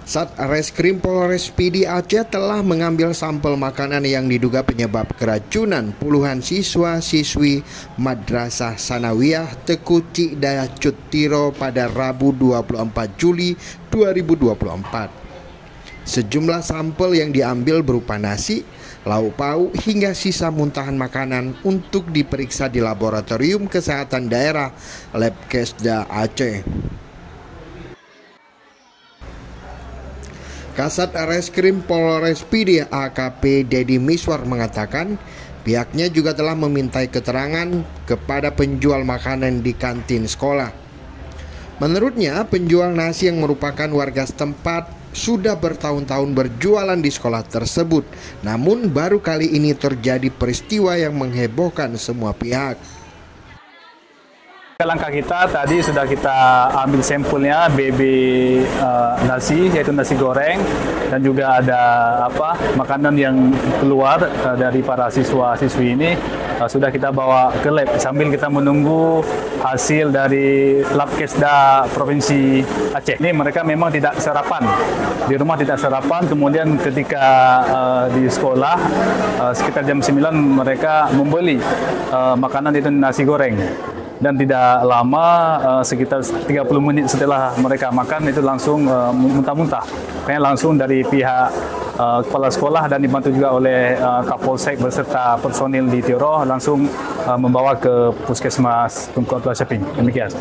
Satreskrim Polres PD Aceh telah mengambil sampel makanan yang diduga penyebab keracunan puluhan siswa-siswi Madrasah Sanawiyah Teku Cikda Cutiro pada Rabu 24 Juli 2024. Sejumlah sampel yang diambil berupa nasi, lauk pauk hingga sisa muntahan makanan untuk diperiksa di Laboratorium Kesehatan Daerah Labkesda Aceh. Kasat Reskrim Polres PD AKP Dedi Miswar mengatakan pihaknya juga telah memintai keterangan kepada penjual makanan di kantin sekolah. Menurutnya, penjual nasi yang merupakan warga setempat sudah bertahun-tahun berjualan di sekolah tersebut. Namun baru kali ini terjadi peristiwa yang menghebohkan semua pihak. Langkah kita tadi sudah kita ambil sampelnya BB nasi, yaitu nasi goreng, dan juga ada makanan yang keluar dari para siswa-siswi ini sudah kita bawa ke lab sambil kita menunggu hasil dari Labkesda Provinsi Aceh. Ini mereka memang tidak sarapan, di rumah tidak sarapan, kemudian ketika di sekolah sekitar jam 9 mereka membeli makanan itu nasi goreng. Dan tidak lama, sekitar 30 menit setelah mereka makan itu langsung muntah-muntah. Kayaknya langsung dari pihak kepala sekolah dan dibantu juga oleh Kapolsek beserta personil di Tiro langsung membawa ke Puskesmas Tunku Abdullah Syafing. Demikian.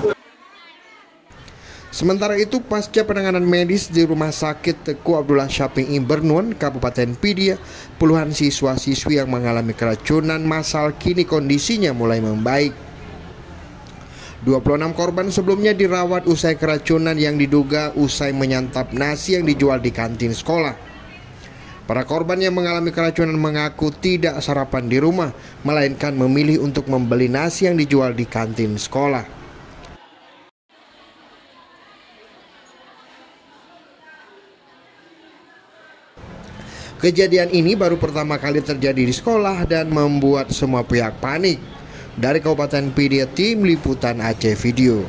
Sementara itu, pasca penanganan medis di Rumah Sakit Teku Abdullah Syafing Bernun, Kabupaten Pidia, puluhan siswa-siswi yang mengalami keracunan massal kini kondisinya mulai membaik. 26 korban sebelumnya dirawat usai keracunan yang diduga usai menyantap nasi yang dijual di kantin sekolah. Para korban yang mengalami keracunan mengaku tidak sarapan di rumah, melainkan memilih untuk membeli nasi yang dijual di kantin sekolah. Kejadian ini baru pertama kali terjadi di sekolah dan membuat semua pihak panik. Dari Kabupaten Pidia, Tim Liputan Aceh Video.